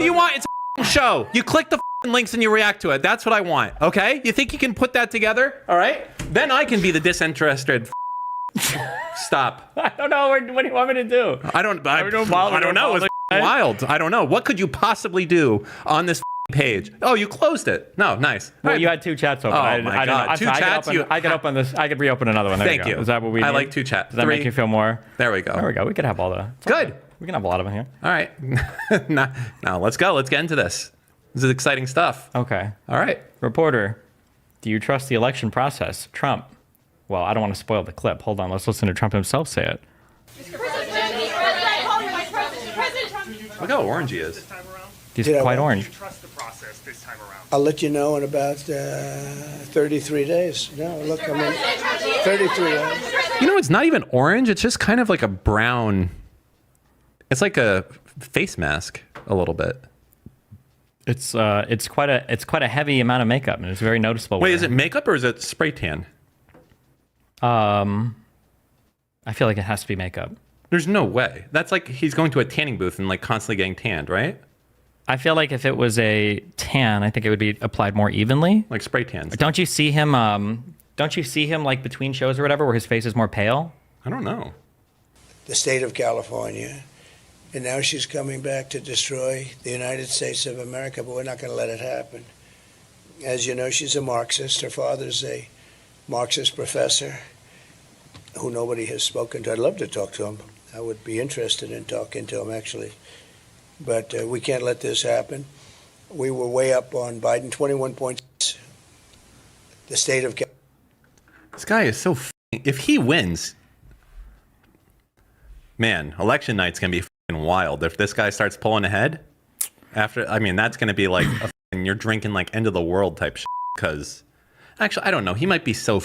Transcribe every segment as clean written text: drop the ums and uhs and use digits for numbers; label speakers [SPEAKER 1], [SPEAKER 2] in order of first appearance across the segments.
[SPEAKER 1] You want? It's a show. You click the links and you react to it. That's what I want. Okay? You think you can put that together? All right? Then I can be the disinterested. Stop.
[SPEAKER 2] I don't know. What do you want me to do?
[SPEAKER 1] I don't know. It's wild. I don't know. What could you possibly do on this page? Oh, you closed it. No, nice.
[SPEAKER 2] Well, you had two chats open.
[SPEAKER 1] Oh my God. Two chats?
[SPEAKER 2] I could open this. I could reopen another one. There
[SPEAKER 1] Thank you.
[SPEAKER 2] Is that what we need?
[SPEAKER 1] I like two chats.
[SPEAKER 2] Does that make you feel more?
[SPEAKER 1] There we go.
[SPEAKER 2] There we go. We could have all the...
[SPEAKER 1] Good.
[SPEAKER 2] We can have a lot of them here.
[SPEAKER 1] All right. Now, let's go. Let's get into this. This is exciting stuff.
[SPEAKER 2] Okay.
[SPEAKER 1] All right.
[SPEAKER 2] Reporter, do you trust the election process? Trump. Well, I don't want to spoil the clip. Hold on. Let's listen to Trump himself say it.
[SPEAKER 1] Look how orange he is.
[SPEAKER 2] He's quite orange.
[SPEAKER 3] Trust the process this time around.
[SPEAKER 4] I'll let you know in about 33 days. No, look, I mean, 33 days.
[SPEAKER 1] You know, it's not even orange. It's just kind of like a brown. It's like a face mask a little bit.
[SPEAKER 2] It's quite a heavy amount of makeup, and it's very noticeable.
[SPEAKER 1] Wait, is it makeup or is it spray tan?
[SPEAKER 2] I feel like it has to be makeup.
[SPEAKER 1] There's no way. That's like he's going to a tanning booth and like constantly getting tanned, right?
[SPEAKER 2] I feel like if it was a tan, I think it would be applied more evenly.
[SPEAKER 1] Like spray tans.
[SPEAKER 2] Don't you see him? Don't you see him like between shows or whatever, where his face is more pale?
[SPEAKER 1] I don't know.
[SPEAKER 4] The state of California, and now she's coming back to destroy the United States of America, but we're not going to let it happen. As you know, she's a Marxist. Her father's a Marxist professor who nobody has spoken to. I'd love to talk to him. I would be interested in talking to him, actually. But we can't let this happen. We were way up on Biden, 21 points. The state of California.
[SPEAKER 1] This guy is so if he wins, man, election night's going to be wild. If this guy starts pulling ahead, that's going to be like you're drinking like end of the world type shit. Because actually, I don't know. He might be so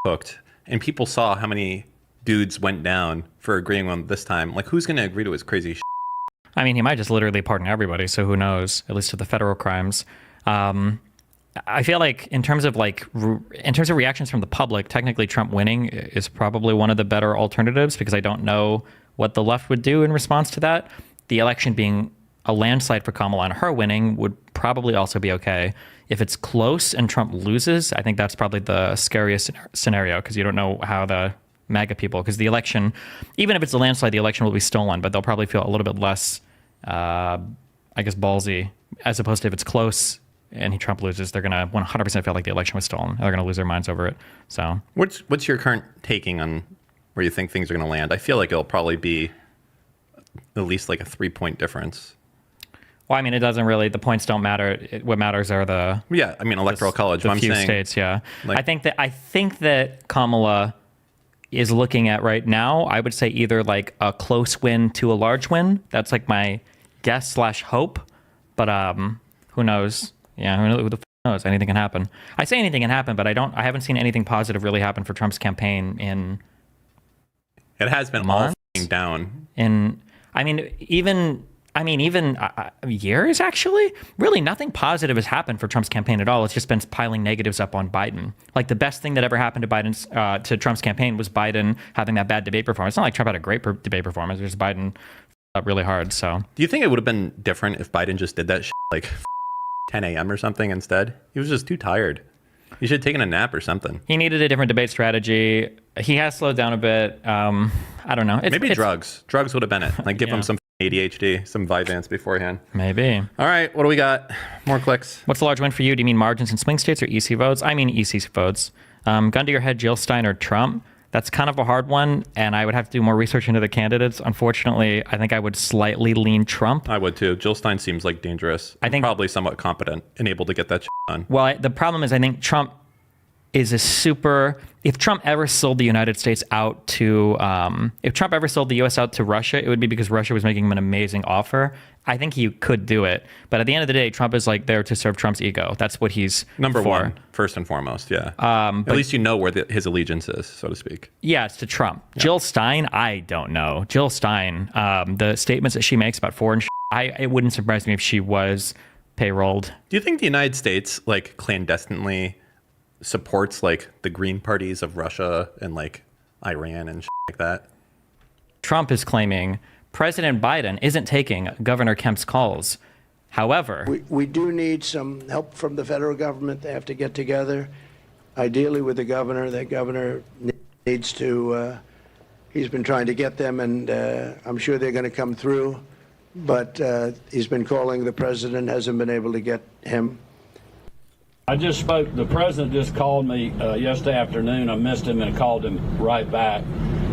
[SPEAKER 1] hooked. And people saw how many dudes went down for agreeing with him this time. Like, who's going to agree to his crazy shit?
[SPEAKER 2] I mean, he might just literally pardon everybody, so who knows, at least to the federal crimes. I feel like in terms of reactions from the public, technically Trump winning is probably one of the better alternatives because I don't know what the left would do in response to that. The election being a landslide for Kamala and her winning would probably also be okay. If it's close and Trump loses, I think that's probably the scariest scenario because you don't know how the MAGA people, because the election, even if it's a landslide, the election will be stolen, but they'll probably feel a little bit less, ballsy, as opposed to if it's close and Trump loses, they're going to 100% feel like the election was stolen. They're going to lose their minds over it. So,
[SPEAKER 1] what's your current taking on where you think things are going to land? I feel like it'll probably be at least like a 3-point difference.
[SPEAKER 2] Well, I mean, it doesn't really. The points don't matter. What matters are the
[SPEAKER 1] electoral college.
[SPEAKER 2] The few states. Yeah, I think that Kamala is looking at right now. I would say either like a close win to a large win. That's like my guess / hope. But who knows? Yeah, who the knows? Anything can happen. I say anything can happen, but I haven't seen anything positive really happen for Trump's campaign in.
[SPEAKER 1] It has been all down.
[SPEAKER 2] Even years, actually. Really, nothing positive has happened for Trump's campaign at all. It's just been piling negatives up on Biden. Like, the best thing that ever happened to Trump's campaign was Biden having that bad debate performance. It's not like Trump had a great debate performance. It was Biden up really hard, so.
[SPEAKER 1] Do you think it would have been different if Biden just did that like 10 a.m. or something instead? He was just too tired. He should have taken a nap or something.
[SPEAKER 2] He needed a different debate strategy. He has slowed down a bit. I don't know.
[SPEAKER 1] Maybe drugs. Drugs would have been it. Like, give him some ADHD, some Vyvanse beforehand.
[SPEAKER 2] Maybe.
[SPEAKER 1] All right, what do we got? More clicks.
[SPEAKER 2] What's the large win for you? Do you mean margins in swing states or EC votes? I mean EC votes. Gun to your head, Jill Stein or Trump? That's kind of a hard one, and I would have to do more research into the candidates. Unfortunately, I think I would slightly lean Trump.
[SPEAKER 1] I would too. Jill Stein seems like dangerous. I think probably somewhat competent and able to get that done.
[SPEAKER 2] Well, the problem is I think Trump is if Trump ever sold the United States out to, if Trump ever sold the U.S. out to Russia, it would be because Russia was making him an amazing offer. I think he could do it. But at the end of the day, Trump is like there to serve Trump's ego. That's what he's
[SPEAKER 1] Number
[SPEAKER 2] for.
[SPEAKER 1] one, first and foremost, yeah. At least you know where his allegiance is, so to speak.
[SPEAKER 2] Yeah, it's to Trump. Yeah. Jill Stein, I don't know. Jill Stein, the statements that she makes about foreign it wouldn't surprise me if she was payrolled.
[SPEAKER 1] Do you think the United States, like, clandestinely supports like the green parties of Russia and like Iran and like that?
[SPEAKER 2] Trump is claiming President Biden isn't taking Governor Kemp's calls. However,
[SPEAKER 4] We do need some help from the federal government. They have to get together, ideally with the governor. The governor needs to, he's been trying to get them, and I'm sure they're going to come through. But he's been calling the president, hasn't been able to get him.
[SPEAKER 5] I just spoke, the president just called me yesterday afternoon. I missed him and called him right back.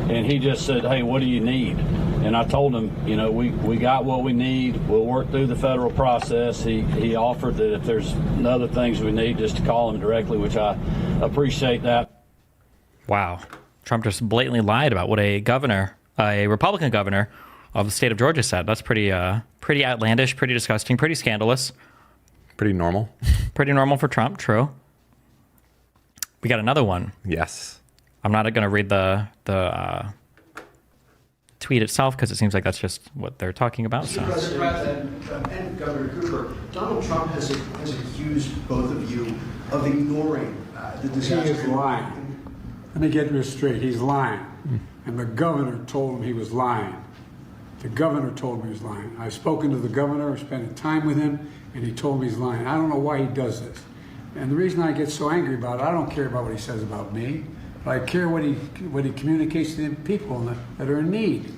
[SPEAKER 5] And he just said, hey, what do you need? And I told him, you know, we got what we need. We'll work through the federal process. He offered that if there's other things we need, just to call him directly, which I appreciate that.
[SPEAKER 2] wow, Trump just blatantly lied about what a governor, a Republican governor of the state of Georgia said. That's pretty outlandish, pretty disgusting, pretty scandalous.
[SPEAKER 1] Pretty normal.
[SPEAKER 2] Pretty normal for Trump, true. We got another one.
[SPEAKER 1] Yes.
[SPEAKER 2] I'm not going to read the tweet itself because it seems like that's just what they're talking about. So.
[SPEAKER 6] Mr. President and Governor Cooper, Donald Trump has accused both of you of ignoring the disaster.
[SPEAKER 7] He is lying. Let me get this straight. He's lying. And the governor told him he was lying. The governor told me he was lying. I've spoken to the governor, spent time with him, and he told me he's lying. I don't know why he does this. And the reason I get so angry about it, I don't care about what he says about me, but I care what he communicates to the people that are in need.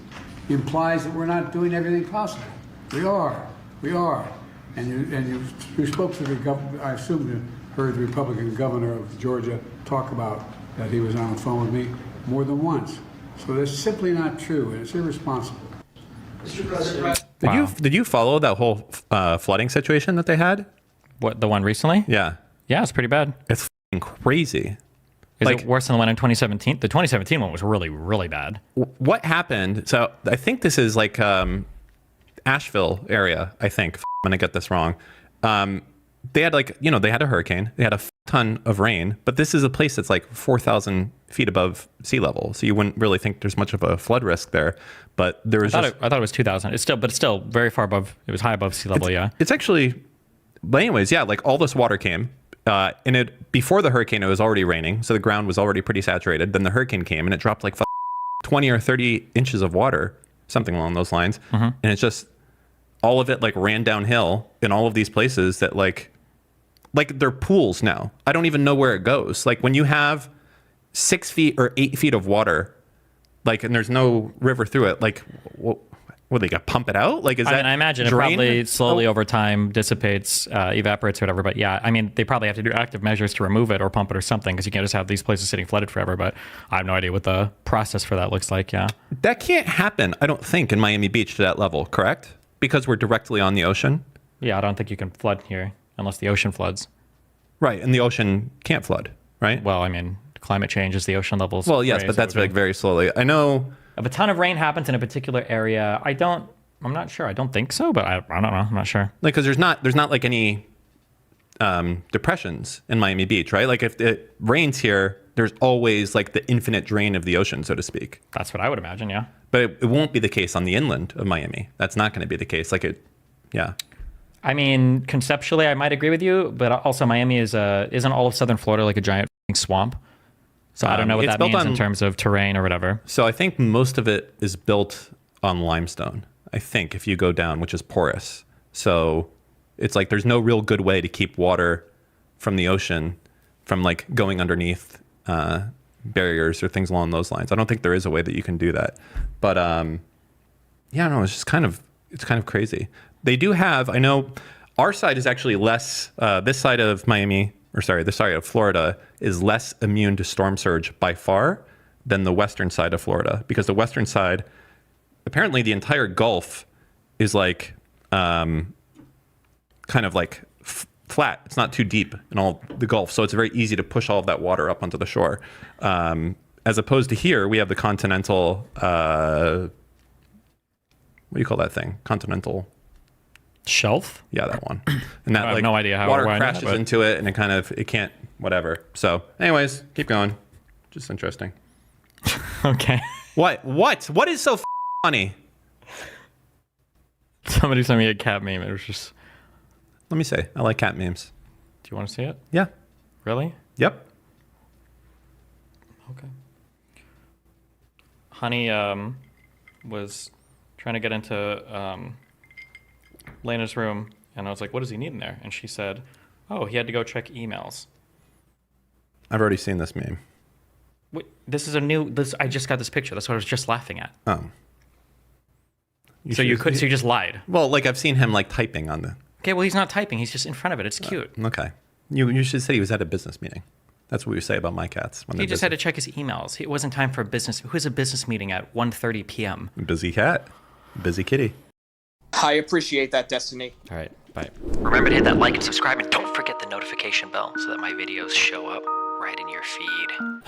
[SPEAKER 7] He implies that we're not doing everything possible. We are. And you spoke to the governor. I assume you heard the Republican governor of Georgia talk about that he was on the phone with me more than once. So that's simply not true, and it's irresponsible.
[SPEAKER 6] Mr. President.
[SPEAKER 1] Did you follow that whole flooding situation that they had?
[SPEAKER 2] What, the one recently?
[SPEAKER 1] Yeah.
[SPEAKER 2] Yeah, it's pretty bad.
[SPEAKER 1] It's f***ing crazy.
[SPEAKER 2] Is
[SPEAKER 1] Like-
[SPEAKER 2] it worse than the one in 2017? The 2017 one was really, really bad.
[SPEAKER 1] What happened? So I think this is like Asheville area, I think. I'm going to get this wrong. They had they had a hurricane. They had a ton of rain, but this is a place that's like 4,000 feet above sea level. So you wouldn't really think there's much of a flood risk there. But there was
[SPEAKER 2] I thought it was 2,000. It's still very far above. It was high above sea level. Yeah.
[SPEAKER 1] It's actually, but anyways, yeah, like all this water came. And before the hurricane, it was already raining. So the ground was already pretty saturated. Then the hurricane came and it dropped like 20 or 30 inches of water, something along those lines. And it's just, all of it like ran downhill in all of these places that like they're pools now. I don't even know where it goes. Like when you have 6 feet or 8 feet of water, like, and there's no river through it, like, what they got pump it out? Like, is that?
[SPEAKER 2] I imagine
[SPEAKER 1] drain?
[SPEAKER 2] it probably slowly over time dissipates, evaporates, or whatever. But yeah, I mean, they probably have to do active measures to remove it or pump it or something because you can't just have these places sitting flooded forever. But I have no idea what the process for that looks like. Yeah,
[SPEAKER 1] That can't happen, I don't think, in Miami Beach to that level, correct? Because we're directly on the ocean.
[SPEAKER 2] yeah, I don't think you can flood here unless the ocean floods.
[SPEAKER 1] Right, and the ocean can't flood, right?
[SPEAKER 2] Well, I mean, climate change is the ocean levels.
[SPEAKER 1] Well, yes,
[SPEAKER 2] raise,
[SPEAKER 1] but that's
[SPEAKER 2] it would
[SPEAKER 1] like
[SPEAKER 2] be.
[SPEAKER 1] very slowly. I know.
[SPEAKER 2] If a ton of rain happens in a particular area, I'm not sure. I don't think so, but I don't know. I'm not sure.
[SPEAKER 1] Like, because there's not like any depressions in Miami Beach, right? Like if it rains here, there's always like the infinite drain of the ocean, so to speak.
[SPEAKER 2] That's what I would imagine. Yeah.
[SPEAKER 1] But it won't be the case on the inland of Miami. That's not going to be the case. Yeah.
[SPEAKER 2] I mean, conceptually, I might agree with you, but also Miami isn't all of southern Florida like a giant swamp. So I don't know what
[SPEAKER 1] It's
[SPEAKER 2] that
[SPEAKER 1] built
[SPEAKER 2] means in
[SPEAKER 1] on-
[SPEAKER 2] terms of terrain or whatever.
[SPEAKER 1] So I think most of it is built on limestone. I think if you go down, which is porous. So it's like there's no real good way to keep water from the ocean from like going underneath barriers or things along those lines. I don't think there is a way that you can do that. But yeah, no, it's kind of crazy. They do have, I know our side is actually less, this side of Miami, this side of Florida is less immune to storm surge by far than the western side of Florida, because the western side, apparently the entire Gulf is like kind of like flat. It's not too deep in all the Gulf, so it's very easy to push all of that water up onto the shore. As opposed to here, we have the continental, what do you call that thing? Continental.
[SPEAKER 2] Shelf?
[SPEAKER 1] Yeah, that one. And that
[SPEAKER 2] I have
[SPEAKER 1] like
[SPEAKER 2] no idea how
[SPEAKER 1] water
[SPEAKER 2] or why not,
[SPEAKER 1] crashes
[SPEAKER 2] but-
[SPEAKER 1] into it, and it can't whatever. So, anyways, keep going. Just interesting.
[SPEAKER 2] Okay.
[SPEAKER 1] What is so funny?
[SPEAKER 2] Somebody sent me a cat meme. It was just,
[SPEAKER 1] Let me say, I like cat memes.
[SPEAKER 2] do you want to see it?
[SPEAKER 1] Yeah.
[SPEAKER 2] Really?
[SPEAKER 1] Yep.
[SPEAKER 2] Okay. Honey was trying to get into Lena's room And I was like, what does he need in there? And she said, oh, he had to go check emails.
[SPEAKER 1] I've already seen this meme.
[SPEAKER 2] Wait, this is I just got this picture. That's what I was just laughing at.
[SPEAKER 1] Oh.
[SPEAKER 2] So you just lied.
[SPEAKER 1] Well, like I've seen him like typing on the.
[SPEAKER 2] Okay, well, he's not typing. He's just in front of it. It's cute.
[SPEAKER 1] Okay. You should say he was at a business meeting. That's what we say about my cats. When
[SPEAKER 2] He just had to check his emails. It wasn't time for a business. Who has a business meeting at 1:30 p.m.?
[SPEAKER 1] Busy cat. Busy kitty.
[SPEAKER 8] I appreciate that, Destiny.
[SPEAKER 2] All right, bye. Remember to hit that like and subscribe, and don't forget the notification bell so that my videos show up right in your feed.